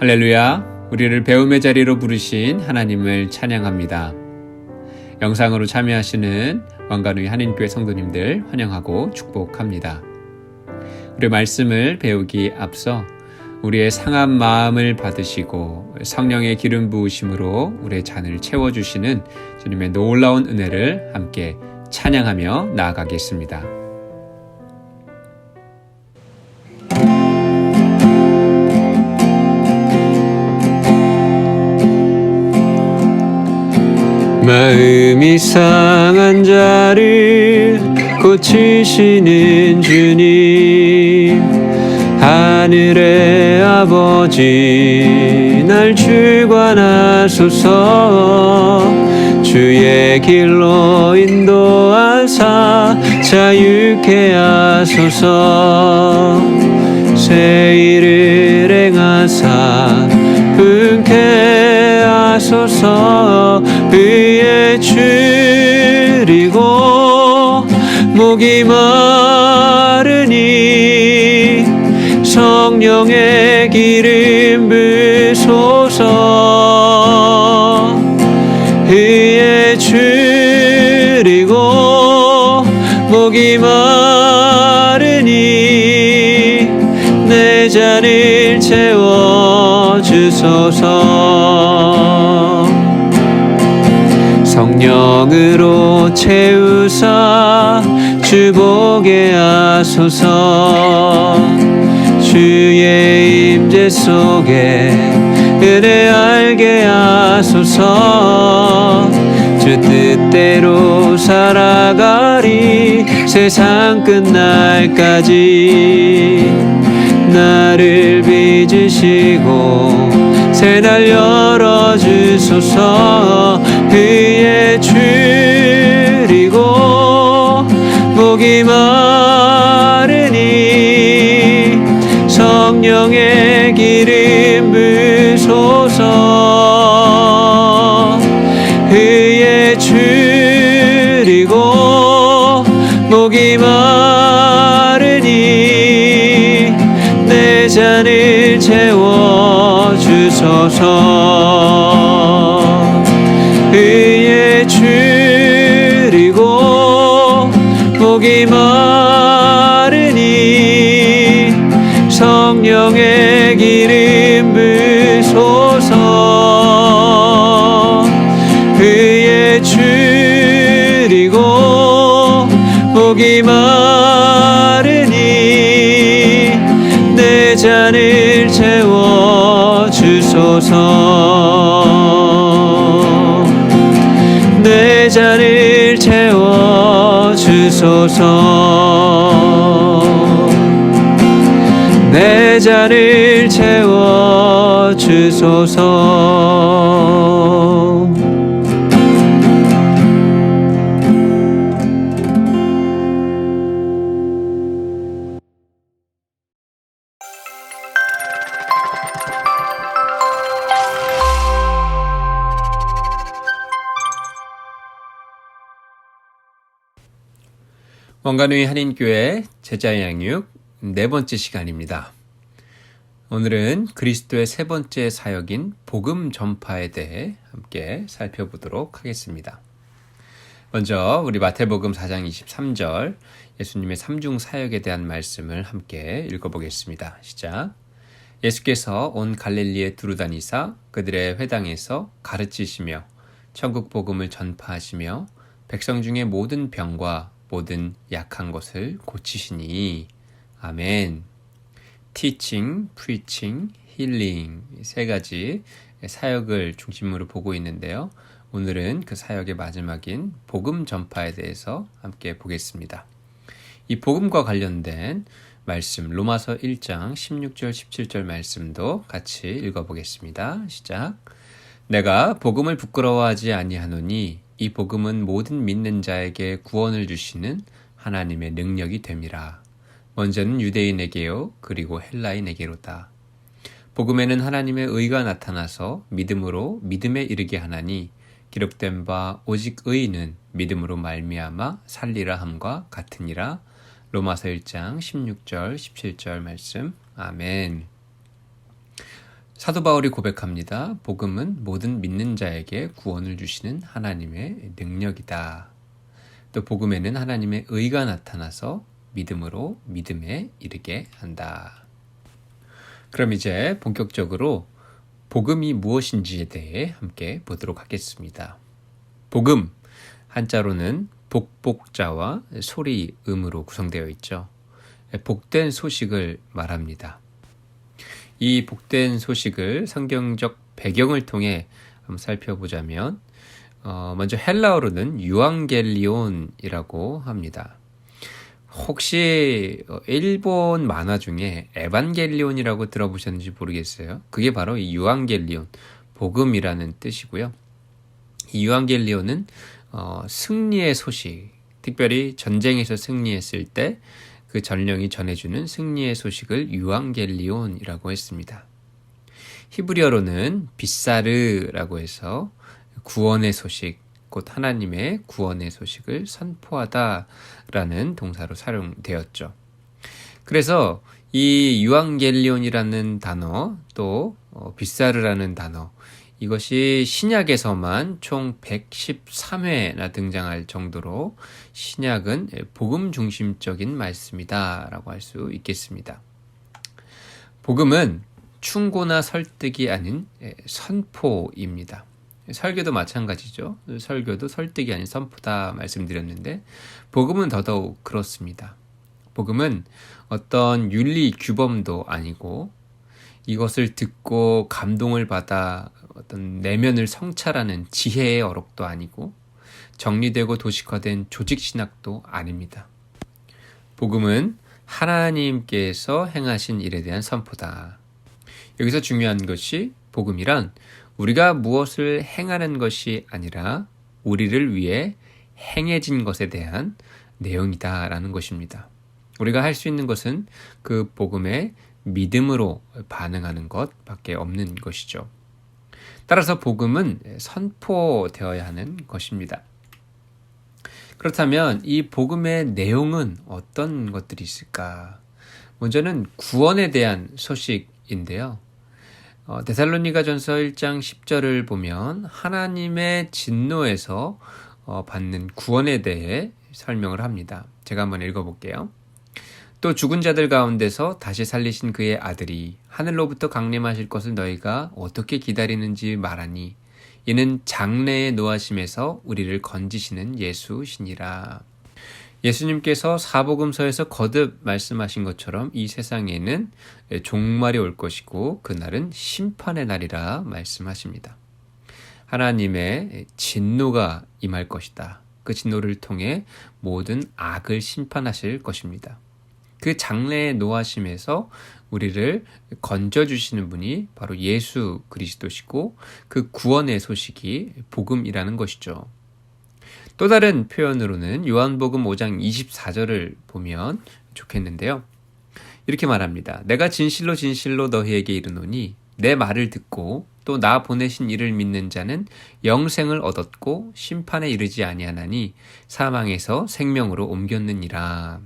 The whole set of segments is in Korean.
할렐루야, 우리를 배움의 자리로 부르신 하나님을 찬양합니다. 영상으로 참여하시는 왕관의 한인교회 성도님들 환영하고 축복합니다. 우리 말씀을 배우기 앞서 우리의 상한 마음을 받으시고 성령의 기름 부으심으로 우리의 잔을 채워주시는 주님의 놀라운 은혜를 함께 찬양하며 나아가겠습니다. 마음이 상한 자를 고치시는 주님, 하늘의 아버지 날 주관하소서. 주의 길로 인도하사 자유케 하소서. 새 일을 행하사 흔쾌 하소서. 의에 줄이고 목이 마르니 성령의 기름 부소서. 의에 줄이고 목이 마르니 내 잔을 채워주소서. 성령으로 채우사 주보게 하소서. 주의 임재 속에 은혜 알게 하소서. 주 뜻대로 살아가리 세상 끝날까지. 나를 빚으시고 새날 열어주소서. 의에 줄이고 목이 마르니 성령의 기름 부소서. 의에 줄이고 목이 마르니 내 잔을 채워주소서. 의에 줄이고 목이 마르니 성령의 기름 부소서. 의에 줄이고 목이 마르니 내 잔을 채워주소서. 내 잔을 채워주소서. 내 잔을 채워주소서. 왕관의 한인교회 제자 양육 네 번째 시간입니다. 오늘은 그리스도의 세 번째 사역인 복음 전파에 대해 함께 살펴보도록 하겠습니다. 먼저 우리 마태복음 4장 23절 예수님의 삼중 사역에 대한 말씀을 함께 읽어보겠습니다. 시작. 예수께서 온 갈릴리에 두루다니사 그들의 회당에서 가르치시며 천국 복음을 전파하시며 백성 중에 모든 병과 모든 약한 것을 고치시니. 아멘. Teaching, Preaching, Healing 세 가지 사역을 중심으로 보고 있는데요. 오늘은 그 사역의 마지막인 복음 전파에 대해서 함께 보겠습니다. 이 복음과 관련된 말씀 로마서 1장 16절 17절 말씀도 같이 읽어보겠습니다. 시작. 내가 복음을 부끄러워하지 아니하노니 이 복음은 모든 믿는 자에게 구원을 주시는 하나님의 능력이 됨이라. 먼저는 유대인에게요 그리고 헬라인에게로다. 복음에는 하나님의 의가 나타나서 믿음으로 믿음에 이르게 하나니 기록된 바 오직 의인은 믿음으로 말미암아 살리라 함과 같으니라. 로마서 1장 16절 17절 말씀. 아멘. 사도 바울이 고백합니다. 복음은 모든 믿는 자에게 구원을 주시는 하나님의 능력이다. 또 복음에는 하나님의 의가 나타나서 믿음으로 믿음에 이르게 한다. 그럼 이제 본격적으로 복음이 무엇인지에 대해 함께 보도록 하겠습니다. 복음, 한자로는 복복자와 소리, 음으로 구성되어 있죠. 복된 소식을 말합니다. 이 복된 소식을 성경적 배경을 통해 한번 살펴보자면 먼저 헬라어로는 유앙겔리온이라고 합니다. 혹시 일본 만화 중에 에반겔리온이라고 들어보셨는지 모르겠어요. 그게 바로 이 유앙겔리온, 복음이라는 뜻이고요. 이 유앙겔리온은 승리의 소식, 특별히 전쟁에서 승리했을 때 그 전령이 전해주는 승리의 소식을 유앙겔리온이라고 했습니다. 히브리어로는 빗사르라고 해서 구원의 소식, 곧 하나님의 구원의 소식을 선포하다라는 동사로 사용되었죠. 그래서 이 유앙겔리온이라는 단어, 또 빗사르라는 단어, 이것이 신약에서만 총 113회나 등장할 정도로 신약은 복음 중심적인 말씀이다 라고 할 수 있겠습니다. 복음은 충고나 설득이 아닌 선포입니다. 설교도 마찬가지죠. 설교도 설득이 아닌 선포다 말씀드렸는데 복음은 더더욱 그렇습니다. 복음은 어떤 윤리 규범도 아니고 이것을 듣고 감동을 받아 어떤 내면을 성찰하는 지혜의 어록도 아니고 정리되고 도식화된 조직신학도 아닙니다. 복음은 하나님께서 행하신 일에 대한 선포다. 여기서 중요한 것이 복음이란 우리가 무엇을 행하는 것이 아니라 우리를 위해 행해진 것에 대한 내용이다라는 것입니다. 우리가 할 수 있는 것은 그 복음에 믿음으로 반응하는 것밖에 없는 것이죠. 따라서 복음은 선포되어야 하는 것입니다. 그렇다면 이 복음의 내용은 어떤 것들이 있을까? 먼저는 구원에 대한 소식인데요. 데살로니가전서 1장 10절을 보면 하나님의 진노에서 받는 구원에 대해 설명을 합니다. 제가 한번 읽어볼게요. 또 죽은 자들 가운데서 다시 살리신 그의 아들이 하늘로부터 강림하실 것을 너희가 어떻게 기다리는지 말하니 이는 장래의 노하심에서 우리를 건지시는 예수시니라. 예수님께서 사복음서에서 거듭 말씀하신 것처럼 이 세상에는 종말이 올 것이고 그날은 심판의 날이라 말씀하십니다. 하나님의 진노가 임할 것이다. 그 진노를 통해 모든 악을 심판하실 것입니다. 그 장래의 노하심에서 우리를 건져주시는 분이 바로 예수 그리스도시고 그 구원의 소식이 복음이라는 것이죠. 또 다른 표현으로는 요한복음 5장 24절을 보면 좋겠는데요. 이렇게 말합니다. 내가 진실로 진실로 너희에게 이르노니 내 말을 듣고 또 나 보내신 이를 믿는 자는 영생을 얻었고 심판에 이르지 아니하나니 사망에서 생명으로 옮겼느니라.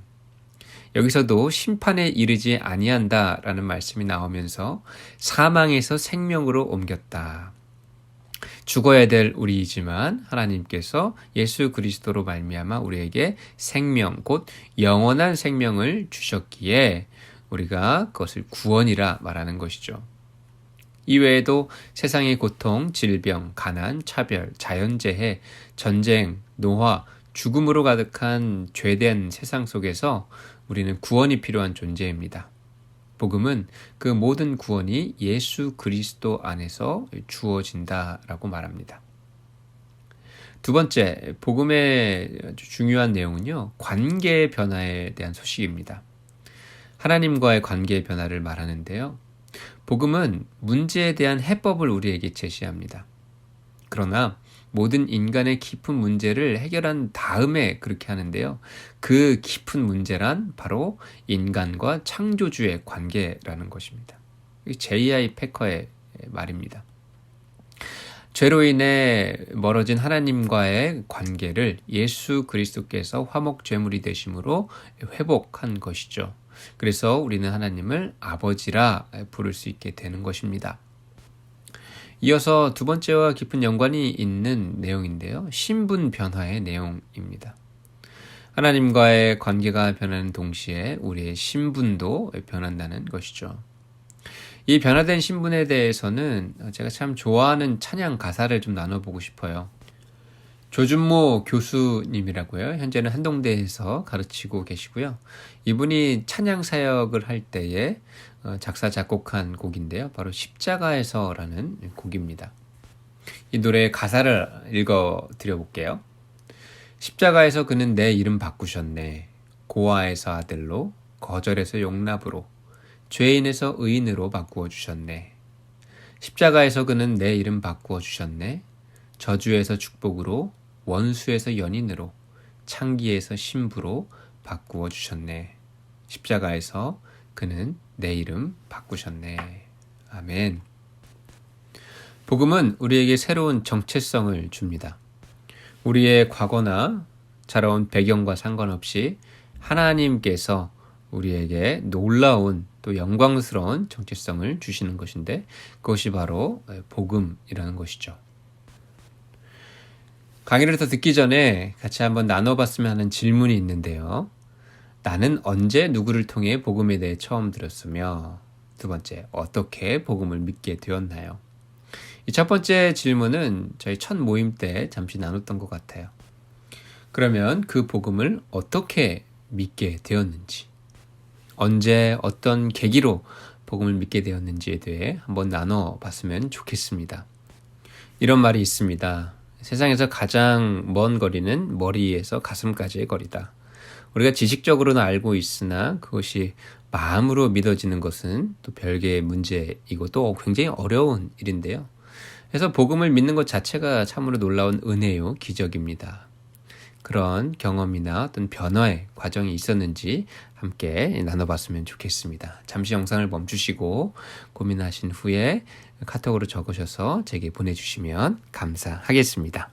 여기서도 심판에 이르지 아니한다라는 말씀이 나오면서 사망에서 생명으로 옮겼다. 죽어야 될 우리이지만 하나님께서 예수 그리스도로 말미암아 우리에게 생명, 곧 영원한 생명을 주셨기에 우리가 그것을 구원이라 말하는 것이죠. 이외에도 세상의 고통, 질병, 가난, 차별, 자연재해, 전쟁, 노화, 죽음으로 가득한 죄된 세상 속에서 우리는 구원이 필요한 존재입니다. 복음은 그 모든 구원이 예수 그리스도 안에서 주어진다라고 말합니다. 두 번째, 복음의 아주 중요한 내용은요, 관계의 변화에 대한 소식입니다. 하나님과의 관계의 변화를 말하는데요. 복음은 문제에 대한 해법을 우리에게 제시합니다. 그러나 모든 인간의 깊은 문제를 해결한 다음에 그렇게 하는데요. 그 깊은 문제란 바로 인간과 창조주의 관계라는 것입니다. J.I. 패커의 말입니다. 죄로 인해 멀어진 하나님과의 관계를 예수 그리스도께서 화목제물이 되심으로 회복한 것이죠. 그래서 우리는 하나님을 아버지라 부를 수 있게 되는 것입니다. 이어서 두 번째와 깊은 연관이 있는 내용인데요. 신분 변화의 내용입니다. 하나님과의 관계가 변하는 동시에 우리의 신분도 변한다는 것이죠. 이 변화된 신분에 대해서는 제가 참 좋아하는 찬양 가사를 좀 나눠보고 싶어요. 조준모 교수님이라고요. 현재는 한동대에서 가르치고 계시고요. 이분이 찬양 사역을 할 때에 작사 작곡한 곡인데요. 바로 십자가에서라는 곡입니다. 이 노래의 가사를 읽어 드려볼게요. 십자가에서 그는 내 이름 바꾸셨네. 고아에서 아들로, 거절에서 용납으로, 죄인에서 의인으로 바꾸어 주셨네. 십자가에서 그는 내 이름 바꾸어 주셨네. 저주에서 축복으로, 원수에서 연인으로, 창기에서 신부로 바꾸어 주셨네. 십자가에서 그는 내 이름 바꾸셨네. 아멘. 복음은 우리에게 새로운 정체성을 줍니다. 우리의 과거나 자라온 배경과 상관없이 하나님께서 우리에게 놀라운 또 영광스러운 정체성을 주시는 것인데 그것이 바로 복음이라는 것이죠. 강의를 더 듣기 전에 같이 한번 나눠봤으면 하는 질문이 있는데요. 나는 언제 누구를 통해 복음에 대해 처음 들었으며 두 번째, 어떻게 복음을 믿게 되었나요? 이 첫 번째 질문은 저희 첫 모임 때 잠시 나눴던 것 같아요. 그러면 그 복음을 어떻게 믿게 되었는지, 언제 어떤 계기로 복음을 믿게 되었는지에 대해 한번 나눠봤으면 좋겠습니다. 이런 말이 있습니다. 세상에서 가장 먼 거리는 머리에서 가슴까지의 거리다. 우리가 지식적으로는 알고 있으나 그것이 마음으로 믿어지는 것은 또 별개의 문제이고 또 굉장히 어려운 일인데요. 그래서 복음을 믿는 것 자체가 참으로 놀라운 은혜요, 기적입니다. 그런 경험이나 어떤 변화의 과정이 있었는지 함께 나눠봤으면 좋겠습니다. 잠시 영상을 멈추시고 고민하신 후에 카톡으로 적으셔서 제게 보내주시면 감사하겠습니다.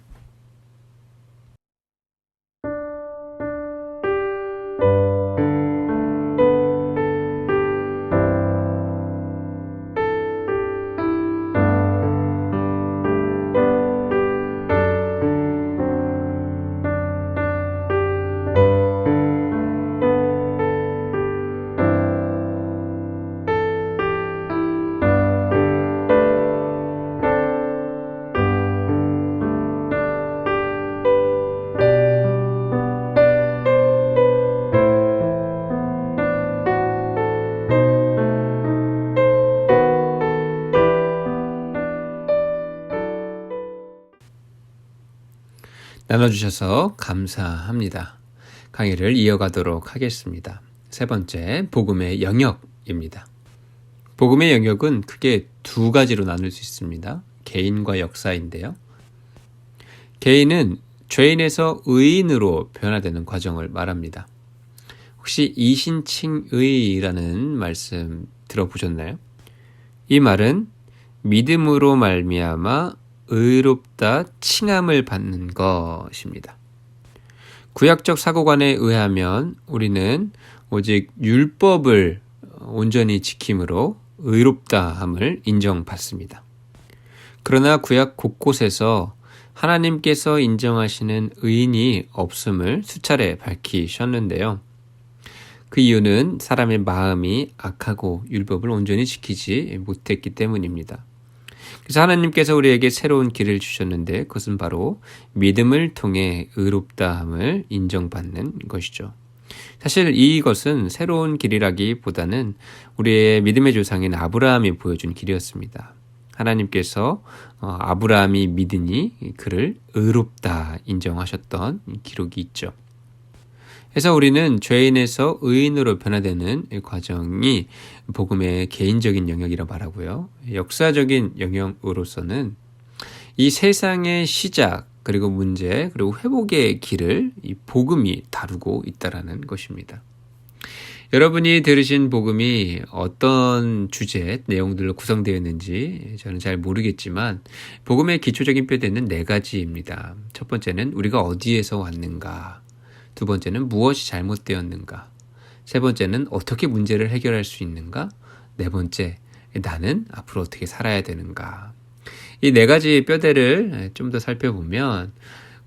나눠주셔서 감사합니다. 강의를 이어가도록 하겠습니다. 세 번째, 복음의 영역입니다. 복음의 영역은 크게 두 가지로 나눌 수 있습니다. 개인과 역사인데요. 개인은 죄인에서 의인으로 변화되는 과정을 말합니다. 혹시 이신칭의라는 말씀 들어보셨나요? 이 말은 믿음으로 말미암아 의롭다 칭함을 받는 것입니다. 구약적 사고관에 의하면 우리는 오직 율법을 온전히 지킴으로 의롭다함을 인정받습니다. 그러나 구약 곳곳에서 하나님께서 인정하시는 의인이 없음을 수차례 밝히셨는데요. 그 이유는 사람의 마음이 악하고 율법을 온전히 지키지 못했기 때문입니다. 그래서 하나님께서 우리에게 새로운 길을 주셨는데 그것은 바로 믿음을 통해 의롭다함을 인정받는 것이죠. 사실 이것은 새로운 길이라기보다는 우리의 믿음의 조상인 아브라함이 보여준 길이었습니다. 하나님께서 아브라함이 믿으니 그를 의롭다 인정하셨던 기록이 있죠. 그래서 우리는 죄인에서 의인으로 변화되는 과정이 복음의 개인적인 영역이라 말하고요. 역사적인 영역으로서는 이 세상의 시작, 그리고 문제, 그리고 회복의 길을 이 복음이 다루고 있다는 것입니다. 여러분이 들으신 복음이 어떤 주제, 내용들로 구성되어 있는지 저는 잘 모르겠지만 복음의 기초적인 뼈대는 네 가지입니다. 첫 번째는 우리가 어디에서 왔는가, 두 번째는 무엇이 잘못되었는가, 세 번째는 어떻게 문제를 해결할 수 있는가, 네 번째, 나는 앞으로 어떻게 살아야 되는가. 이 네 가지 뼈대를 좀 더 살펴보면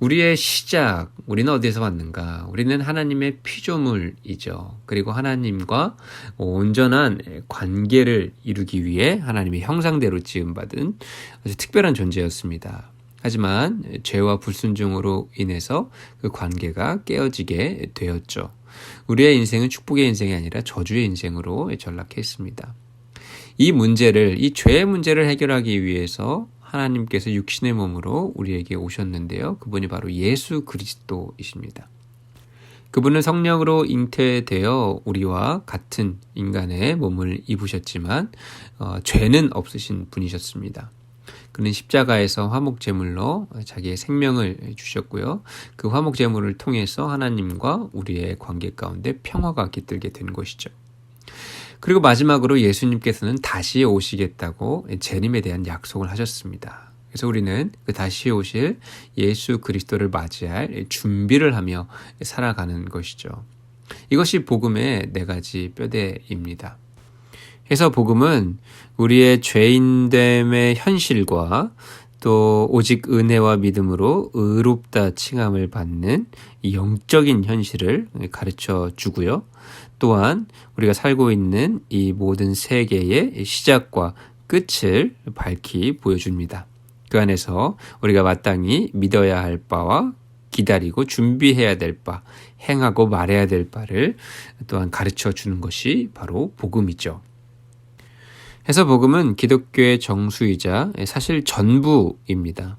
우리의 시작, 우리는 어디에서 왔는가? 우리는 하나님의 피조물이죠. 그리고 하나님과 온전한 관계를 이루기 위해 하나님의 형상대로 지음받은 아주 특별한 존재였습니다. 하지만 죄와 불순종으로 인해서 그 관계가 깨어지게 되었죠. 우리의 인생은 축복의 인생이 아니라 저주의 인생으로 전락했습니다. 이 죄의 문제를 해결하기 위해서 하나님께서 육신의 몸으로 우리에게 오셨는데요. 그분이 바로 예수 그리스도이십니다. 그분은 성령으로 잉태되어 우리와 같은 인간의 몸을 입으셨지만 죄는 없으신 분이셨습니다. 그는 십자가에서 화목제물로 자기의 생명을 주셨고요. 그 화목제물을 통해서 하나님과 우리의 관계 가운데 평화가 깃들게 된 것이죠. 그리고 마지막으로 예수님께서는 다시 오시겠다고 재림에 대한 약속을 하셨습니다. 그래서 우리는 그 다시 오실 예수 그리스도를 맞이할 준비를 하며 살아가는 것이죠. 이것이 복음의 네 가지 뼈대입니다. 그래서 복음은 우리의 죄인됨의 현실과 또 오직 은혜와 믿음으로 의롭다 칭함을 받는 영적인 현실을 가르쳐 주고요. 또한 우리가 살고 있는 이 모든 세계의 시작과 끝을 밝히 보여줍니다. 그 안에서 우리가 마땅히 믿어야 할 바와 기다리고 준비해야 될 바, 행하고 말해야 될 바를 또한 가르쳐 주는 것이 바로 복음이죠. 해서 복음은 기독교의 정수이자 사실 전부입니다.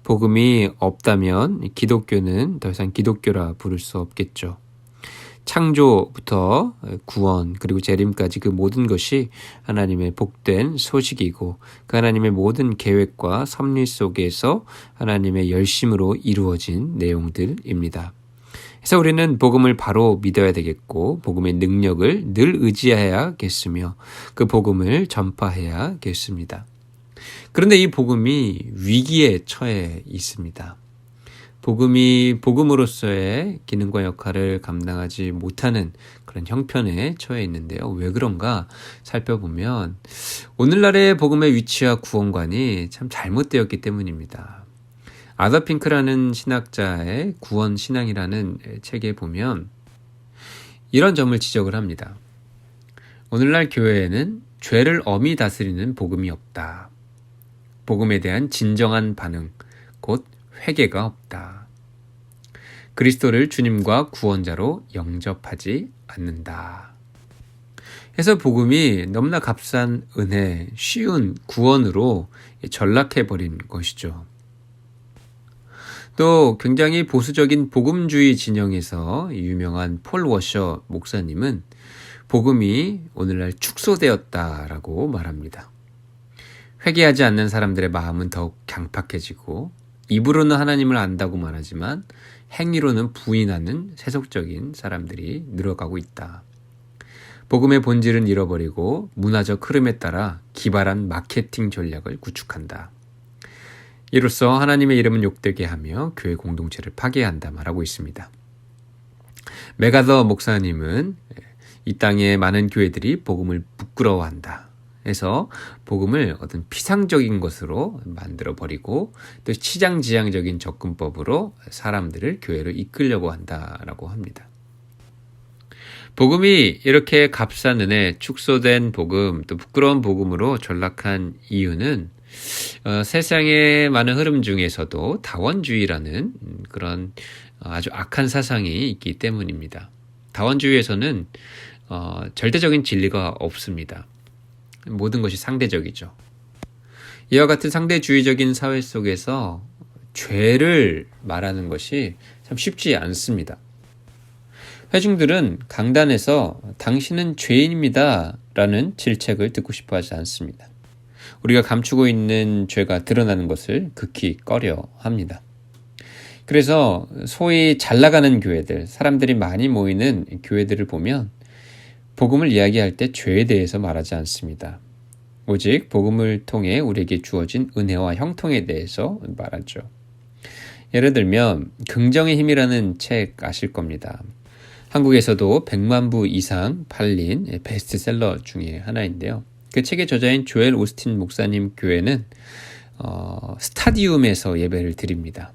복음이 없다면 기독교는 더 이상 기독교라 부를 수 없겠죠. 창조부터 구원 그리고 재림까지 그 모든 것이 하나님의 복된 소식이고 그 하나님의 모든 계획과 섭리 속에서 하나님의 열심으로 이루어진 내용들입니다. 그래서 우리는 복음을 바로 믿어야 되겠고 복음의 능력을 늘 의지해야겠으며 그 복음을 전파해야겠습니다. 그런데 이 복음이 위기에 처해 있습니다. 복음이 복음으로서의 기능과 역할을 감당하지 못하는 그런 형편에 처해 있는데요. 왜 그런가 살펴보면 오늘날의 복음의 위치와 구원관이 참 잘못되었기 때문입니다. 아더 핑크라는 신학자의 구원 신앙이라는 책에 보면 이런 점을 지적을 합니다. 오늘날 교회에는 죄를 엄히 다스리는 복음이 없다. 복음에 대한 진정한 반응, 곧 회개가 없다. 그리스도를 주님과 구원자로 영접하지 않는다. 해서 복음이 너무나 값싼 은혜, 쉬운 구원으로 전락해버린 것이죠. 또 굉장히 보수적인 복음주의 진영에서 유명한 폴 워셔 목사님은 복음이 오늘날 축소되었다라고 말합니다. 회개하지 않는 사람들의 마음은 더욱 강팍해지고 입으로는 하나님을 안다고 말하지만 행위로는 부인하는 세속적인 사람들이 늘어가고 있다. 복음의 본질은 잃어버리고 문화적 흐름에 따라 기발한 마케팅 전략을 구축한다. 이로써 하나님의 이름은 욕되게 하며 교회 공동체를 파괴한다 말하고 있습니다. 메가더 목사님은 이 땅의 많은 교회들이 복음을 부끄러워한다. 해서 복음을 어떤 피상적인 것으로 만들어버리고 또 치장지향적인 접근법으로 사람들을 교회로 이끌려고 한다라고 합니다. 복음이 이렇게 값싼 은혜, 축소된 복음, 또 부끄러운 복음으로 전락한 이유는 세상의 많은 흐름 중에서도 다원주의라는 그런 아주 악한 사상이 있기 때문입니다. 다원주의에서는 절대적인 진리가 없습니다. 모든 것이 상대적이죠. 이와 같은 상대주의적인 사회 속에서 죄를 말하는 것이 참 쉽지 않습니다. 회중들은 강단에서 당신은 죄인입니다 라는 질책을 듣고 싶어 하지 않습니다. 우리가 감추고 있는 죄가 드러나는 것을 극히 꺼려합니다. 그래서 소위 잘 나가는 교회들, 사람들이 많이 모이는 교회들을 보면 복음을 이야기할 때 죄에 대해서 말하지 않습니다. 오직 복음을 통해 우리에게 주어진 은혜와 형통에 대해서 말하죠. 예를 들면 긍정의 힘이라는 책 아실 겁니다. 한국에서도 100만 부 이상 팔린 베스트셀러 중에 하나인데요. 그 책의 저자인 조엘 오스틴 목사님 교회는 스타디움에서 예배를 드립니다.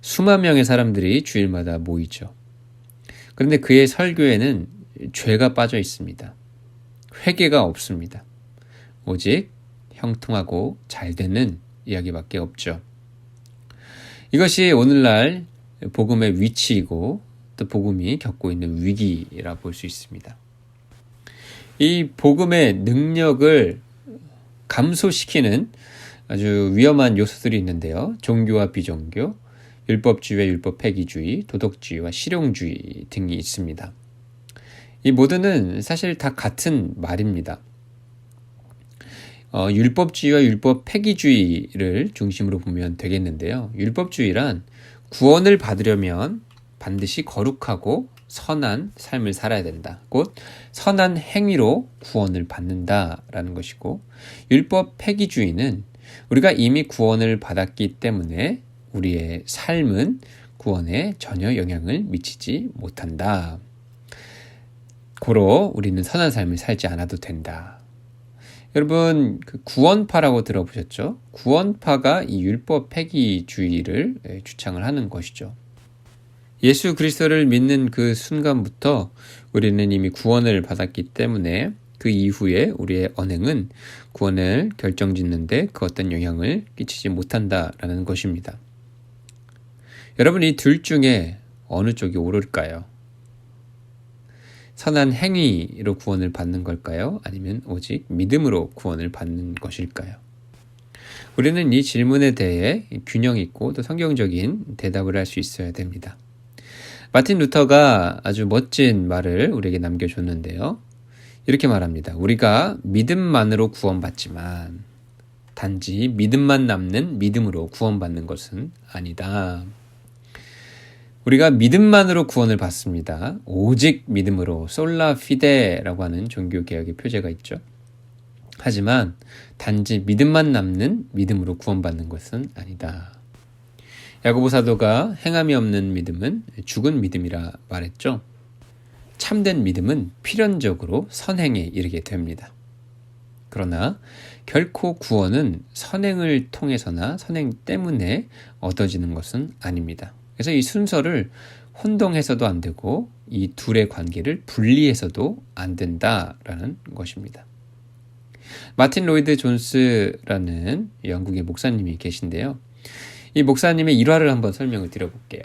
수만 명의 사람들이 주일마다 모이죠. 그런데 그의 설교에는 죄가 빠져 있습니다. 회개가 없습니다. 오직 형통하고 잘 되는 이야기밖에 없죠. 이것이 오늘날 복음의 위치이고 또 복음이 겪고 있는 위기라 볼 수 있습니다. 이 복음의 능력을 감소시키는 아주 위험한 요소들이 있는데요. 종교와 비종교, 율법주의와 율법 폐기주의, 도덕주의와 실용주의 등이 있습니다. 이 모두는 사실 다 같은 말입니다. 율법주의와 율법 폐기주의를 중심으로 보면 되겠는데요. 율법주의란 구원을 받으려면 반드시 거룩하고 선한 삶을 살아야 된다. 곧 선한 행위로 구원을 받는다라는 것이고, 율법 폐기주의는 우리가 이미 구원을 받았기 때문에 우리의 삶은 구원에 전혀 영향을 미치지 못한다. 고로 우리는 선한 삶을 살지 않아도 된다. 여러분, 그 구원파라고 들어보셨죠? 구원파가 이 율법 폐기주의를 주창을 하는 것이죠. 예수 그리스도를 믿는 그 순간부터 우리는 이미 구원을 받았기 때문에 그 이후에 우리의 언행은 구원을 결정짓는데 그 어떤 영향을 끼치지 못한다라는 것입니다. 여러분, 이 둘 중에 어느 쪽이 옳을까요? 선한 행위로 구원을 받는 걸까요? 아니면 오직 믿음으로 구원을 받는 것일까요? 우리는 이 질문에 대해 균형 있고 또 성경적인 대답을 할 수 있어야 됩니다. 마틴 루터가 아주 멋진 말을 우리에게 남겨줬는데요. 이렇게 말합니다. 우리가 믿음만으로 구원받지만 단지 믿음만 남는 믿음으로 구원받는 것은 아니다. 우리가 믿음만으로 구원을 받습니다. 오직 믿음으로 솔라 피데라고 하는 종교개혁의 표제가 있죠. 하지만 단지 믿음만 남는 믿음으로 구원받는 것은 아니다. 야고보 사도가 행함이 없는 믿음은 죽은 믿음이라 말했죠. 참된 믿음은 필연적으로 선행에 이르게 됩니다. 그러나 결코 구원은 선행을 통해서나 선행 때문에 얻어지는 것은 아닙니다. 그래서 이 순서를 혼동해서도 안 되고 이 둘의 관계를 분리해서도 안 된다라는 것입니다. 마틴 로이드 존스라는 영국의 목사님이 계신데요. 이 목사님의 일화를 한번 설명을 드려볼게요.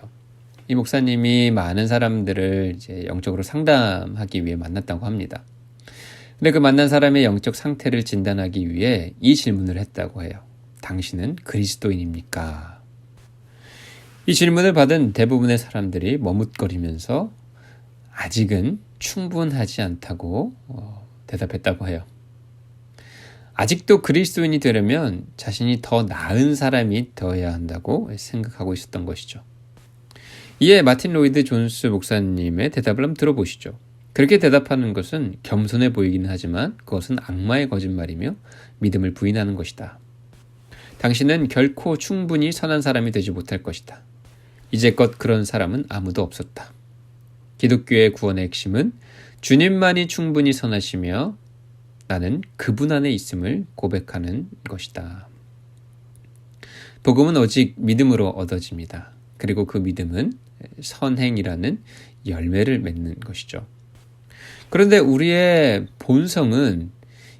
이 목사님이 많은 사람들을 이제 영적으로 상담하기 위해 만났다고 합니다. 근데 그 만난 사람의 영적 상태를 진단하기 위해 이 질문을 했다고 해요. 당신은 그리스도인입니까? 이 질문을 받은 대부분의 사람들이 머뭇거리면서 아직은 충분하지 않다고 대답했다고 해요. 아직도 그리스도인이 되려면 자신이 더 나은 사람이 되어야 한다고 생각하고 있었던 것이죠. 이에 마틴 로이드 존스 목사님의 대답을 한번 들어보시죠. 그렇게 대답하는 것은 겸손해 보이기는 하지만 그것은 악마의 거짓말이며 믿음을 부인하는 것이다. 당신은 결코 충분히 선한 사람이 되지 못할 것이다. 이제껏 그런 사람은 아무도 없었다. 기독교의 구원의 핵심은 주님만이 충분히 선하시며 나는 그분 안에 있음을 고백하는 것이다. 복음은 오직 믿음으로 얻어집니다. 그리고 그 믿음은 선행이라는 열매를 맺는 것이죠. 그런데 우리의 본성은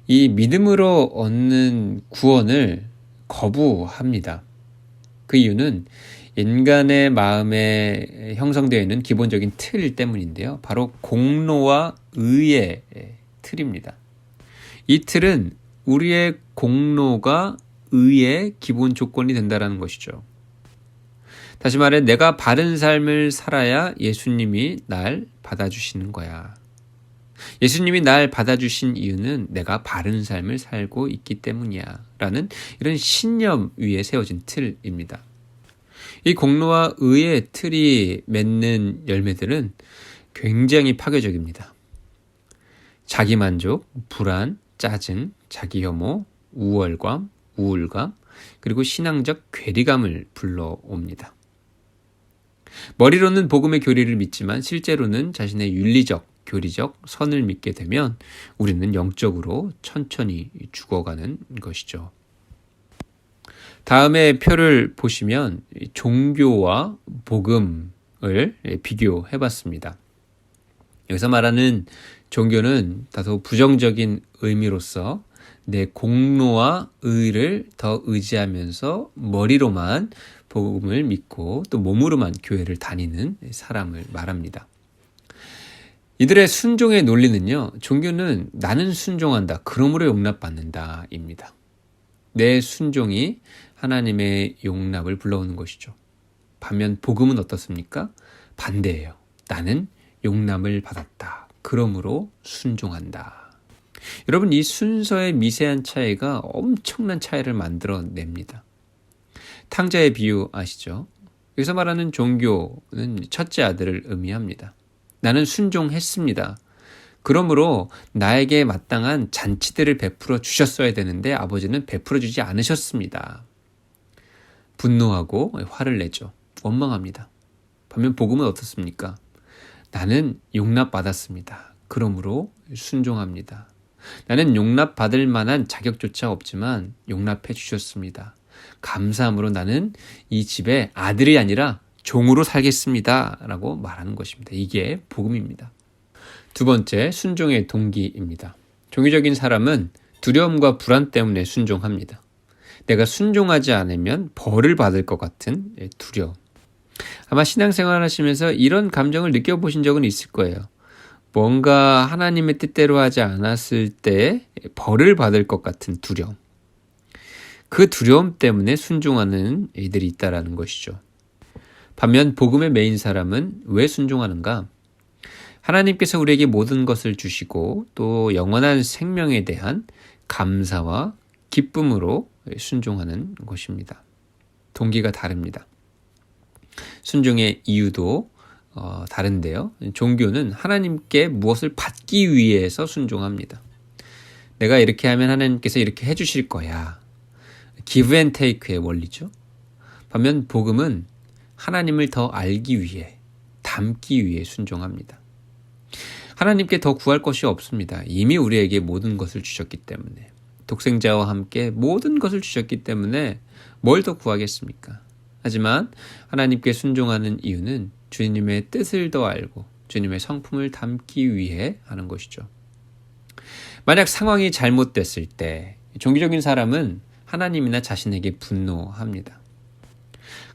이 믿음으로 얻는 구원을 거부합니다. 그 이유는 인간의 마음에 형성되어 있는 기본적인 틀 때문인데요. 바로 공로와 의의 틀입니다. 이 틀은 우리의 공로가 의의 기본 조건이 된다는 것이죠. 다시 말해 내가 바른 삶을 살아야 예수님이 날 받아주시는 거야. 예수님이 날 받아주신 이유는 내가 바른 삶을 살고 있기 때문이야 라는 이런 신념 위에 세워진 틀입니다. 이 공로와 의의 틀이 맺는 열매들은 굉장히 파괴적입니다. 자기만족, 불안, 짜증, 자기혐오, 우월감, 우울감, 그리고 신앙적 괴리감을 불러옵니다. 머리로는 복음의 교리를 믿지만 실제로는 자신의 윤리적, 교리적 선을 믿게 되면 우리는 영적으로 천천히 죽어가는 것이죠. 다음에 표를 보시면 종교와 복음을 비교해 봤습니다. 여기서 말하는 종교는 다소 부정적인 의미로서 내 공로와 의를 더 의지하면서 머리로만 복음을 믿고 또 몸으로만 교회를 다니는 사람을 말합니다. 이들의 순종의 논리는요, 종교는 나는 순종한다, 그러므로 용납받는다 입니다. 내 순종이 하나님의 용납을 불러오는 것이죠. 반면 복음은 어떻습니까? 반대예요. 나는 용납을 받았다, 그러므로 순종한다. 여러분, 이 순서의 미세한 차이가 엄청난 차이를 만들어냅니다. 탕자의 비유 아시죠? 여기서 말하는 종교는 첫째 아들을 의미합니다. 나는 순종했습니다. 그러므로 나에게 마땅한 잔치들을 베풀어 주셨어야 되는데 아버지는 베풀어 주지 않으셨습니다. 분노하고 화를 내죠. 원망합니다. 반면 복음은 어떻습니까? 나는 용납받았습니다. 그러므로 순종합니다. 나는 용납받을 만한 자격조차 없지만 용납해 주셨습니다. 감사함으로 나는 이 집의 아들이 아니라 종으로 살겠습니다. 라고 말하는 것입니다. 이게 복음입니다. 두 번째, 순종의 동기입니다. 종교적인 사람은 두려움과 불안 때문에 순종합니다. 내가 순종하지 않으면 벌을 받을 것 같은 두려움. 아마 신앙생활 하시면서 이런 감정을 느껴보신 적은 있을 거예요. 뭔가 하나님의 뜻대로 하지 않았을 때 벌을 받을 것 같은 두려움. 그 두려움 때문에 순종하는 이들이 있다라는 것이죠. 반면 복음의 메인 사람은 왜 순종하는가? 하나님께서 우리에게 모든 것을 주시고 또 영원한 생명에 대한 감사와 기쁨으로 순종하는 것입니다. 동기가 다릅니다. 순종의 이유도 다른데요. 종교는 하나님께 무엇을 받기 위해서 순종합니다. 내가 이렇게 하면 하나님께서 이렇게 해주실 거야. give and take의 원리죠. 반면 복음은 하나님을 더 알기 위해, 닮기 위해 순종합니다. 하나님께 더 구할 것이 없습니다. 이미 우리에게 모든 것을 주셨기 때문에, 독생자와 함께 모든 것을 주셨기 때문에 뭘 더 구하겠습니까? 하지만 하나님께 순종하는 이유는 주님의 뜻을 더 알고 주님의 성품을 담기 위해 하는 것이죠. 만약 상황이 잘못됐을 때 종교적인 사람은 하나님이나 자신에게 분노합니다.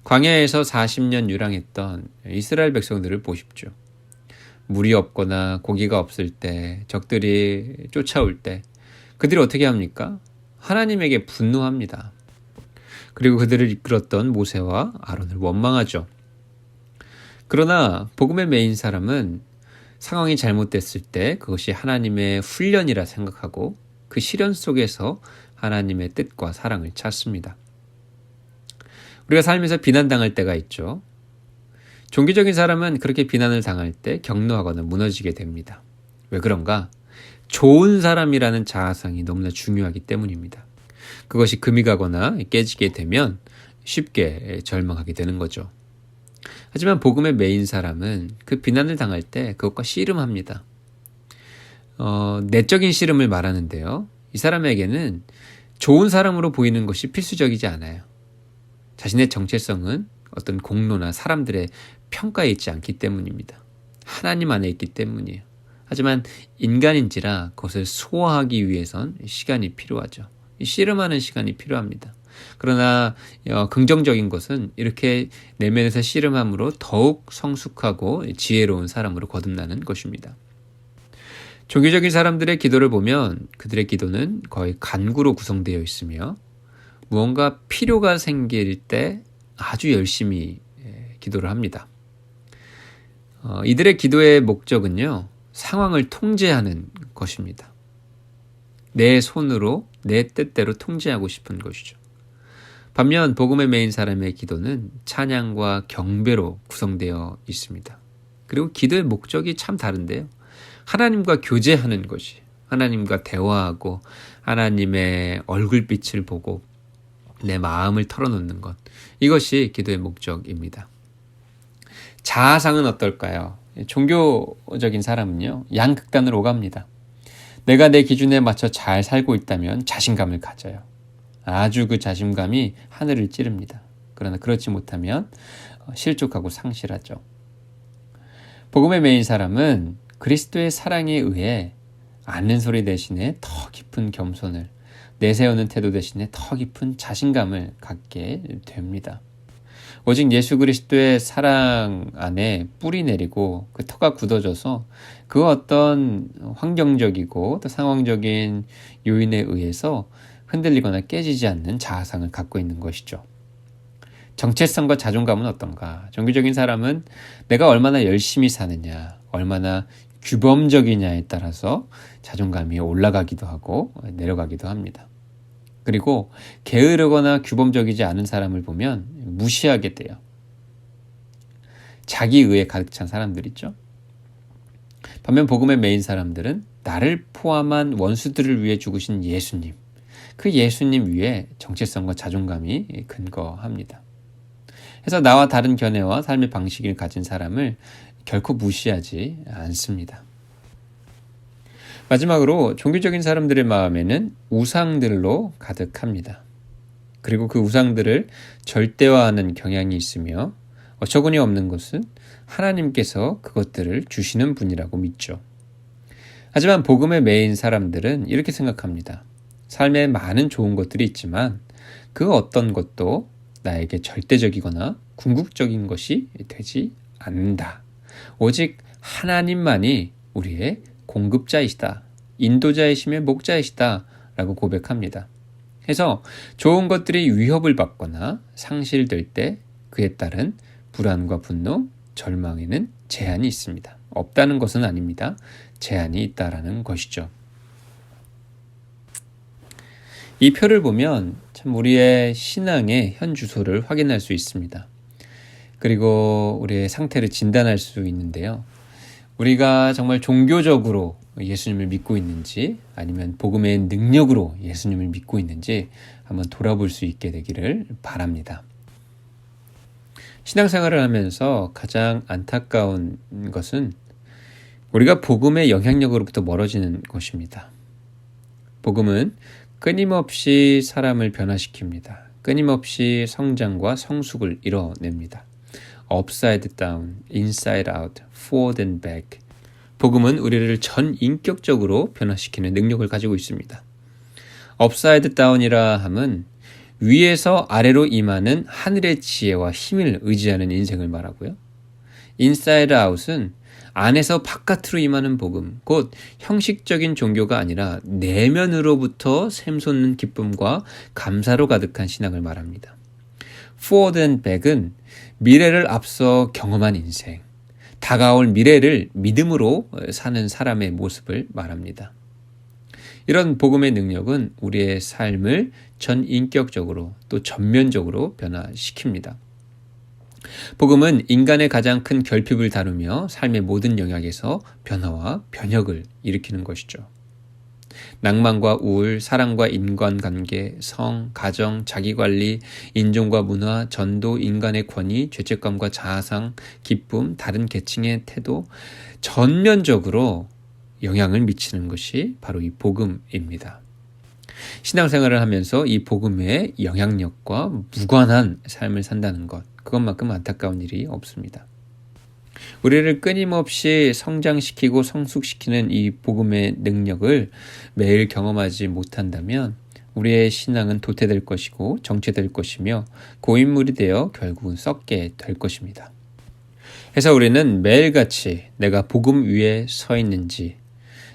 광야에서 40년 유랑했던 이스라엘 백성들을 보십시오. 물이 없거나 고기가 없을 때, 적들이 쫓아올 때 그들이 어떻게 합니까? 하나님에게 분노합니다. 그리고 그들을 이끌었던 모세와 아론을 원망하죠. 그러나 복음의 메인 사람은 상황이 잘못됐을 때 그것이 하나님의 훈련이라 생각하고 그 시련 속에서 하나님의 뜻과 사랑을 찾습니다. 우리가 살면서 비난당할 때가 있죠. 종교적인 사람은 그렇게 비난을 당할 때 격노하거나 무너지게 됩니다. 왜 그런가? 좋은 사람이라는 자아상이 너무나 중요하기 때문입니다. 그것이 금이 가거나 깨지게 되면 쉽게 절망하게 되는 거죠. 하지만 복음의 메인 사람은 그 비난을 당할 때 그것과 씨름합니다. 내적인 씨름을 말하는데요. 이 사람에게는 좋은 사람으로 보이는 것이 필수적이지 않아요. 자신의 정체성은 어떤 공로나 사람들의 평가에 있지 않기 때문입니다. 하나님 안에 있기 때문이에요. 하지만 인간인지라 그것을 소화하기 위해선 시간이 필요하죠. 씨름하는 시간이 필요합니다. 그러나 긍정적인 것은 이렇게 내면에서 씨름함으로 더욱 성숙하고 지혜로운 사람으로 거듭나는 것입니다. 종교적인 사람들의 기도를 보면 그들의 기도는 거의 간구로 구성되어 있으며 무언가 필요가 생길 때 아주 열심히 기도를 합니다. 이들의 기도의 목적은요, 상황을 통제하는 것입니다. 내 손으로 내 뜻대로 통제하고 싶은 것이죠. 반면 복음의 메인 사람의 기도는 찬양과 경배로 구성되어 있습니다. 그리고 기도의 목적이 참 다른데요. 하나님과 교제하는 것이, 하나님과 대화하고 하나님의 얼굴빛을 보고 내 마음을 털어놓는 것, 이것이 기도의 목적입니다. 자아상은 어떨까요? 종교적인 사람은요, 양극단으로 오갑니다. 내가 내 기준에 맞춰 잘 살고 있다면 자신감을 가져요. 아주 그 자신감이 하늘을 찌릅니다. 그러나 그렇지 못하면 실족하고 상실하죠. 복음의 메인 사람은 그리스도의 사랑에 의해 아는 소리 대신에 더 깊은 겸손을, 내세우는 태도 대신에 더 깊은 자신감을 갖게 됩니다. 오직 예수 그리스도의 사랑 안에 뿌리 내리고 그 터가 굳어져서 그 어떤 환경적이고 또 상황적인 요인에 의해서 흔들리거나 깨지지 않는 자아상을 갖고 있는 것이죠. 정체성과 자존감은 어떤가? 종교적인 사람은 내가 얼마나 열심히 사느냐, 얼마나 규범적이냐에 따라서 자존감이 올라가기도 하고 내려가기도 합니다. 그리고 게으르거나 규범적이지 않은 사람을 보면 무시하게 돼요. 자기의에 가득 찬 사람들이죠. 반면 복음의 메인 사람들은 나를 포함한 원수들을 위해 죽으신 예수님, 그 예수님 위에 정체성과 자존감이 근거합니다. 그래서 나와 다른 견해와 삶의 방식을 가진 사람을 결코 무시하지 않습니다. 마지막으로 종교적인 사람들의 마음에는 우상들로 가득합니다. 그리고 그 우상들을 절대화하는 경향이 있으며 어처구니 없는 것은 하나님께서 그것들을 주시는 분이라고 믿죠. 하지만 복음의 메인 사람들은 이렇게 생각합니다. 삶에 많은 좋은 것들이 있지만 그 어떤 것도 나에게 절대적이거나 궁극적인 것이 되지 않는다. 오직 하나님만이 우리의 공급자이시다. 인도자이시며 목자이시다. 라고 고백합니다. 그래서 좋은 것들이 위협을 받거나 상실될 때 그에 따른 불안과 분노, 절망에는 제한이 있습니다. 없다는 것은 아닙니다. 제한이 있다라는 것이죠. 이 표를 보면 참 우리의 신앙의 현 주소를 확인할 수 있습니다. 그리고 우리의 상태를 진단할 수 있는데요. 우리가 정말 종교적으로 예수님을 믿고 있는지 아니면 복음의 능력으로 예수님을 믿고 있는지 한번 돌아볼 수 있게 되기를 바랍니다. 신앙생활을 하면서 가장 안타까운 것은 우리가 복음의 영향력으로부터 멀어지는 것입니다. 복음은 끊임없이 사람을 변화시킵니다. 끊임없이 성장과 성숙을 이뤄냅니다. upside down, inside out, forward and back. 복음은 우리를 전 인격적으로 변화시키는 능력을 가지고 있습니다. upside down이라 함은 위에서 아래로 임하는 하늘의 지혜와 힘을 의지하는 인생을 말하고요. inside out은 안에서 바깥으로 임하는 복음, 곧 형식적인 종교가 아니라 내면으로부터 샘솟는 기쁨과 감사로 가득한 신앙을 말합니다. forward and back은 미래를 앞서 경험한 인생, 다가올 미래를 믿음으로 사는 사람의 모습을 말합니다. 이런 복음의 능력은 우리의 삶을 전인격적으로 또 전면적으로 변화시킵니다. 복음은 인간의 가장 큰 결핍을 다루며 삶의 모든 영역에서 변화와 변혁을 일으키는 것이죠. 낭만과 우울, 사랑과 인간관계, 성, 가정, 자기관리, 인종과 문화, 전도, 인간의 권위, 죄책감과 자아상, 기쁨, 다른 계층의 태도, 전면적으로 영향을 미치는 것이 바로 이 복음입니다. 신앙생활을 하면서 이 복음의 영향력과 무관한 삶을 산다는 것, 그것만큼 안타까운 일이 없습니다. 우리를 끊임없이 성장시키고 성숙시키는 이 복음의 능력을 매일 경험하지 못한다면 우리의 신앙은 도태될 것이고 정체될 것이며 고인물이 되어 결국은 썩게 될 것입니다. 그래서 우리는 매일같이 내가 복음 위에 서 있는지,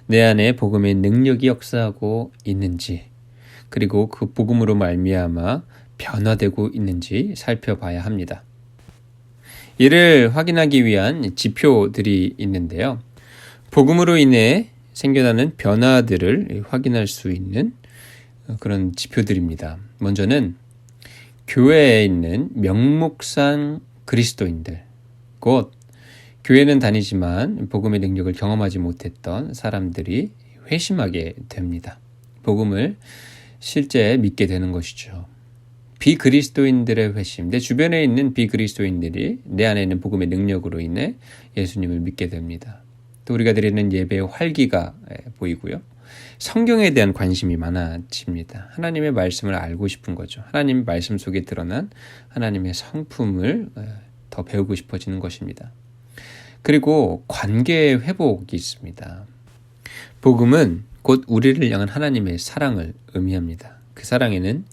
내 안에 복음의 능력이 역사하고 있는지, 그리고 그 복음으로 말미암아 변화되고 있는지 살펴봐야 합니다. 이를 확인하기 위한 지표들이 있는데요. 복음으로 인해 생겨나는 변화들을 확인할 수 있는 그런 지표들입니다. 먼저는 교회에 있는 명목상 그리스도인들, 곧 교회는 다니지만 복음의 능력을 경험하지 못했던 사람들이 회심하게 됩니다. 복음을 실제 믿게 되는 것이죠. 비그리스도인들의 회심, 내 주변에 있는 비그리스도인들이 내 안에 있는 복음의 능력으로 인해 예수님을 믿게 됩니다. 또 우리가 드리는 예배의 활기가 보이고요. 성경에 대한 관심이 많아집니다. 하나님의 말씀을 알고 싶은 거죠. 하나님 말씀 속에 드러난 하나님의 성품을 더 배우고 싶어지는 것입니다. 그리고 관계의 회복이 있습니다. 복음은 곧 우리를 향한 하나님의 사랑을 의미합니다. 그 사랑에는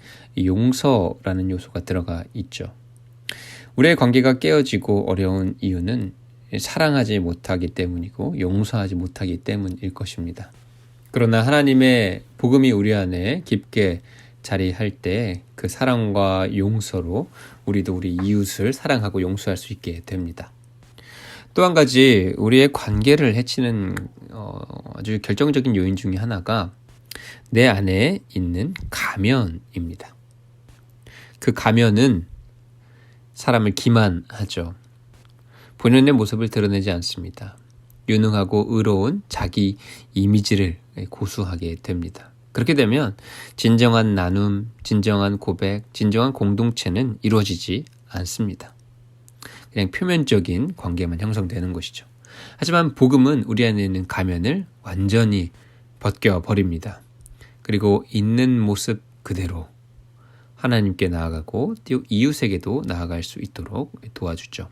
용서라는 요소가 들어가 있죠. 우리의 관계가 깨어지고 어려운 이유는 사랑하지 못하기 때문이고 용서하지 못하기 때문일 것입니다. 그러나 하나님의 복음이 우리 안에 깊게 자리할 때 그 사랑과 용서로 우리도 우리 이웃을 사랑하고 용서할 수 있게 됩니다. 또 한 가지 우리의 관계를 해치는 아주 결정적인 요인 중에 하나가 내 안에 있는 가면입니다. 그 가면은 사람을 기만하죠. 본연의 모습을 드러내지 않습니다. 유능하고 의로운 자기 이미지를 고수하게 됩니다. 그렇게 되면 진정한 나눔, 진정한 고백, 진정한 공동체는 이루어지지 않습니다. 그냥 표면적인 관계만 형성되는 것이죠. 하지만 복음은 우리 안에 있는 가면을 완전히 벗겨버립니다. 그리고 있는 모습 그대로 하나님께 나아가고 또 이웃에게도 나아갈 수 있도록 도와주죠.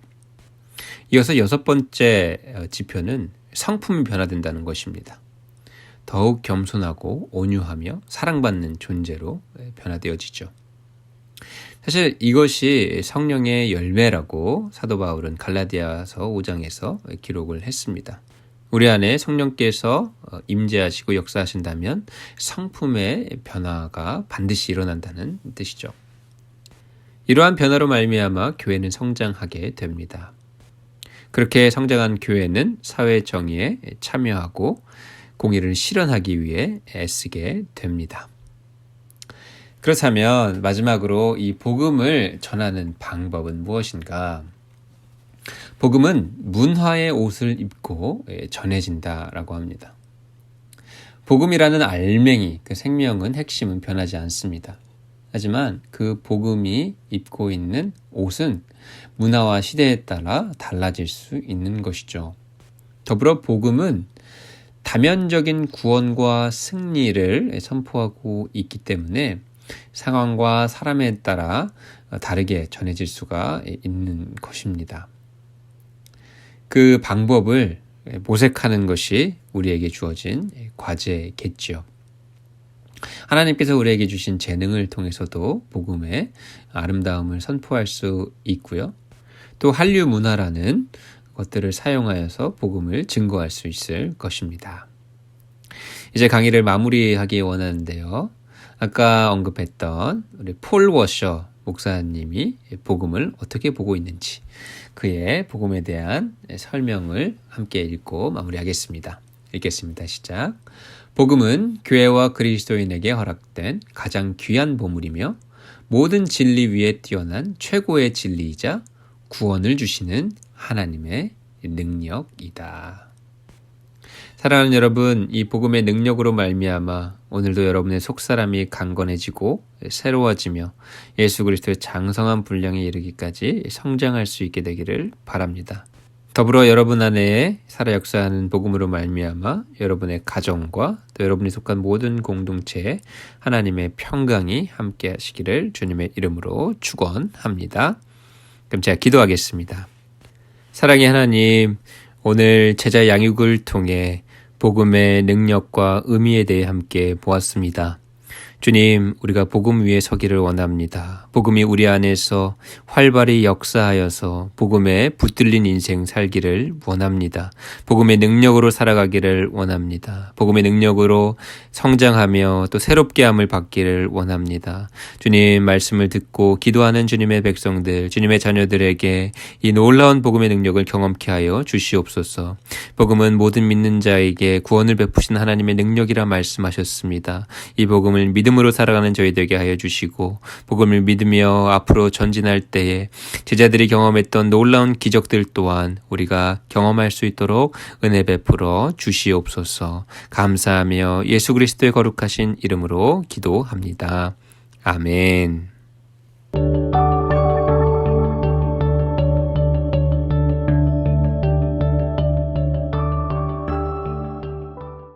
이어서 6번째 지표는 성품이 변화된다는 것입니다. 더욱 겸손하고 온유하며 사랑받는 존재로 변화되어지죠. 사실 이것이 성령의 열매라고 사도 바울은 갈라디아서 5장에서 기록을 했습니다. 우리 안에 성령께서 임재하시고 역사하신다면 성품의 변화가 반드시 일어난다는 뜻이죠. 이러한 변화로 말미암아 교회는 성장하게 됩니다. 그렇게 성장한 교회는 사회 정의에 참여하고 공의를 실현하기 위해 애쓰게 됩니다. 그렇다면 마지막으로 이 복음을 전하는 방법은 무엇인가? 복음은 문화의 옷을 입고 전해진다라고 합니다. 복음이라는 알맹이, 그 생명은 핵심은 변하지 않습니다. 하지만 그 복음이 입고 있는 옷은 문화와 시대에 따라 달라질 수 있는 것이죠. 더불어 복음은 다면적인 구원과 승리를 선포하고 있기 때문에 상황과 사람에 따라 다르게 전해질 수가 있는 것입니다. 그 방법을 모색하는 것이 우리에게 주어진 과제겠지요. 하나님께서 우리에게 주신 재능을 통해서도 복음의 아름다움을 선포할 수 있고요. 또 한류 문화라는 것들을 사용하여서 복음을 증거할 수 있을 것입니다. 이제 강의를 마무리하기 원하는데요. 아까 언급했던 우리 폴 워셔 목사님이 복음을 어떻게 보고 있는지 그의 복음에 대한 설명을 함께 읽고 마무리하겠습니다. 읽겠습니다. 시작. 복음은 교회와 그리스도인에게 허락된 가장 귀한 보물이며 모든 진리 위에 뛰어난 최고의 진리이자 구원을 주시는 하나님의 능력이다. 사랑하는 여러분, 이 복음의 능력으로 말미암아 오늘도 여러분의 속사람이 강건해지고 새로워지며 예수 그리스도의 장성한 분량에 이르기까지 성장할 수 있게 되기를 바랍니다. 더불어 여러분 안에 살아 역사하는 복음으로 말미암아 여러분의 가정과 또 여러분이 속한 모든 공동체에 하나님의 평강이 함께 하시기를 주님의 이름으로 축원합니다. 그럼 제가 기도하겠습니다. 사랑의 하나님, 오늘 제자 양육을 통해 복음의 능력과 의미에 대해 함께 보았습니다. 주님, 우리가 복음 위에 서기를 원합니다. 복음이 우리 안에서 활발히 역사하여서 복음에 붙들린 인생 살기를 원합니다. 복음의 능력으로 살아가기를 원합니다. 복음의 능력으로 성장하며 또 새롭게 함을 받기를 원합니다. 주님 말씀을 듣고 기도하는 주님의 백성들, 주님의 자녀들에게 이 놀라운 복음의 능력을 경험케 하여 주시옵소서. 복음은 모든 믿는 자에게 구원을 베푸신 하나님의 능력이라 말씀하셨습니다. 이 복음을 믿음으로 살아가는 저희 되게 하여 주시고 복음을 믿으며 앞으로 전진할 때에 제자들이 경험했던 놀라운 기적들 또한 우리가 경험할 수 있도록 은혜 베풀어 주시옵소서. 감사하며 예수 그리스도의 거룩하신 이름으로 기도합니다. 아멘.